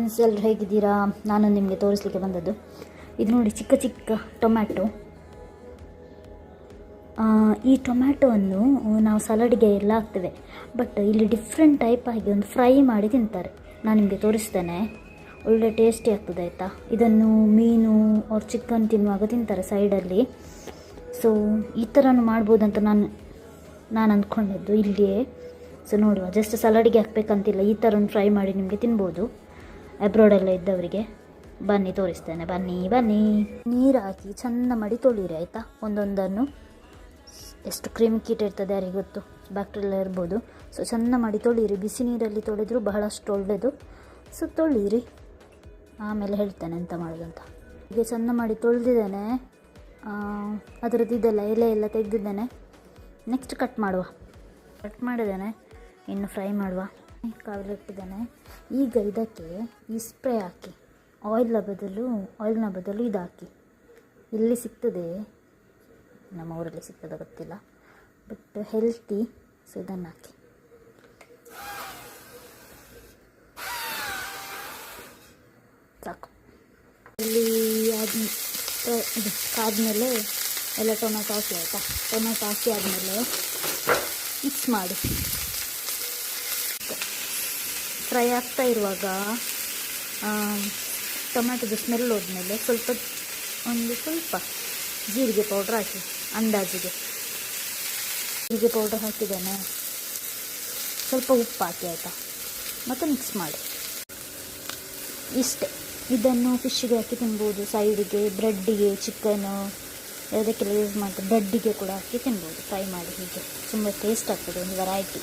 Friends, ಎಲ್ಲರೂ ಹೇಗಿದ್ದೀರಾ? ನಾನು ನಿಮಗೆ ತೋರಿಸ್ಲಿಕ್ಕೆ ಬಂದದ್ದು ಇದು ನೋಡಿ, ಚಿಕ್ಕ ಚಿಕ್ಕ ಟೊಮ್ಯಾಟೊ. ಈ ಟೊಮ್ಯಾಟೊವನ್ನು ನಾವು ಸಲಾಡಿಗೆ ಎಲ್ಲ ಹಾಕ್ತೇವೆ, ಬಟ್ ಇಲ್ಲಿ ಡಿಫ್ರೆಂಟ್ ಟೈಪ್ ಆಗಿ ಒಂದು ಫ್ರೈ ಮಾಡಿ ತಿಂತಾರೆ. ನಾನು ನಿಮಗೆ ತೋರಿಸ್ತೇನೆ, ಒಳ್ಳೆ ಟೇಸ್ಟಿ ಆಗ್ತದೆ ಆಯಿತಾ. ಇದನ್ನು ಮೀನು ಅವ್ರ ಚಿಕನ್ ತಿನ್ನುವಾಗ ತಿಂತಾರೆ ಸೈಡಲ್ಲಿ. ಸೊ ಈ ಥರನೂ ಮಾಡ್ಬೋದಂತ ನಾನು ಅಂದ್ಕೊಂಡದ್ದು ಇಲ್ಲಿಯೇ. ಸೊ ನೋಡುವ, ಜಸ್ಟ್ ಸಲಾಡಿಗೆ ಹಾಕಬೇಕಂತಿಲ್ಲ, ಈ ಥರ ಒಂದು ಫ್ರೈ ಮಾಡಿ ನಿಮಗೆ ತಿನ್ಬೋದು ಅಬ್ರಾಡೆಲ್ಲ ಇದ್ದವರಿಗೆ. ಬನ್ನಿ ತೋರಿಸ್ತೇನೆ, ಬನ್ನಿ. ನೀರು ಹಾಕಿ ಚೆಂದ ಮಾಡಿ ತೊಳೀರಿ ಆಯಿತಾ. ಒಂದೊಂದನ್ನು ಎಷ್ಟು ಕ್ರಿಮಿ ಕೀಟ ಇರ್ತದೆ ಯಾರಿಗೆ ಗೊತ್ತು, ಬ್ಯಾಕ್ಟೀರಿಯಾ ಇರ್ಬೋದು. ಸೊ ಚೆಂದ ಮಾಡಿ ತೊಳೀರಿ, ಬಿಸಿ ನೀರಲ್ಲಿ ತೊಳೆದ್ರು ಬಹಳಷ್ಟು ಒಳ್ಳೆಯದು. ಸೊ ತೊಳೀರಿ, ಆಮೇಲೆ ಹೇಳ್ತೇನೆ ಎಂತ ಮಾಡೋದಂತ. ಹೀಗೆ ಚೆಂದ ಮಾಡಿ ತೊಳೆದಿದ್ದೇನೆ, ಅದರದ್ದು ಇದೆಲ್ಲ ಎಲೆ ಎಲ್ಲ ತೆಗೆದಿದ್ದೇನೆ. ನೆಕ್ಸ್ಟ್ ಕಟ್ ಮಾಡಿದ್ದೇನೆ, ಇನ್ನು ಫ್ರೈ ಮಾಡುವ. ಕಾವಲಿಟ್ಟಿದ್ದೇನೆ. ಈಗ ಇದಕ್ಕೆ ಈ ಸ್ಪ್ರೇ ಹಾಕಿ, ಆಯಿಲ್ನ ಬದಲು ಇದು ಹಾಕಿ. ಇಲ್ಲಿ ಸಿಗ್ತದೆ, ನಮ್ಮ ಊರಲ್ಲಿ ಸಿಗ್ತದೆ ಗೊತ್ತಿಲ್ಲ, ಬಟ್ ಹೆಲ್ತಿ. ಸೊ ಇದನ್ನು ಹಾಕಿ ಸಾಕು. ಇಲ್ಲಿ ಇದು ಕಾದ್ಮೇಲೆ ಎಲ್ಲ ಟೊಮೆಟೊ ಹಾಕಿ ಆಯಿತಾ. ಟೊಮೆಟೊ ಹಾಕಿ ಆದಮೇಲೆ ಮಿಕ್ಸ್ ಮಾಡಿ. ಫ್ರೈ ಆಗ್ತಾ ಇರುವಾಗ ಟೊಮೆಟೊದ ಸ್ಮೆಲ್ ಹೋದ್ಮೇಲೆ ಸ್ವಲ್ಪ ಜೀರಿಗೆ ಪೌಡ್ರ್ ಹಾಕಿ, ಅಂದಾಜಿಗೆ ಜೀರಿಗೆ ಪೌಡ್ರ್ ಹಾಕಿದ್ದೇನೆ. ಸ್ವಲ್ಪ ಉಪ್ಪು ಹಾಕಿ ಆಯಿತಾ, ಮತ್ತು ಮಿಕ್ಸ್ ಮಾಡಿ. ಇಷ್ಟೇ. ಇದನ್ನು ಫಿಶ್ಗೆ ಹಾಕಿ ತಿನ್ಬೋದು, ಸೈಡಿಗೆ, ಬ್ರೆಡ್ಡಿಗೆ, ಚಿಕನ್ನು ಯಾವುದಕ್ಕೆಲ್ಲ ಯೂಸ್ ಮಾಡ್ತಾರೆ, ಬ್ರೆಡ್ಡಿಗೆ ಕೂಡ ಹಾಕಿ ತಿನ್ಬೋದು ಫ್ರೈ ಮಾಡಿ. ಹೀಗೆ ತುಂಬ ಟೇಸ್ಟ್ ಆಗ್ತದೆ, ಒಂದು ವೆರೈಟಿ.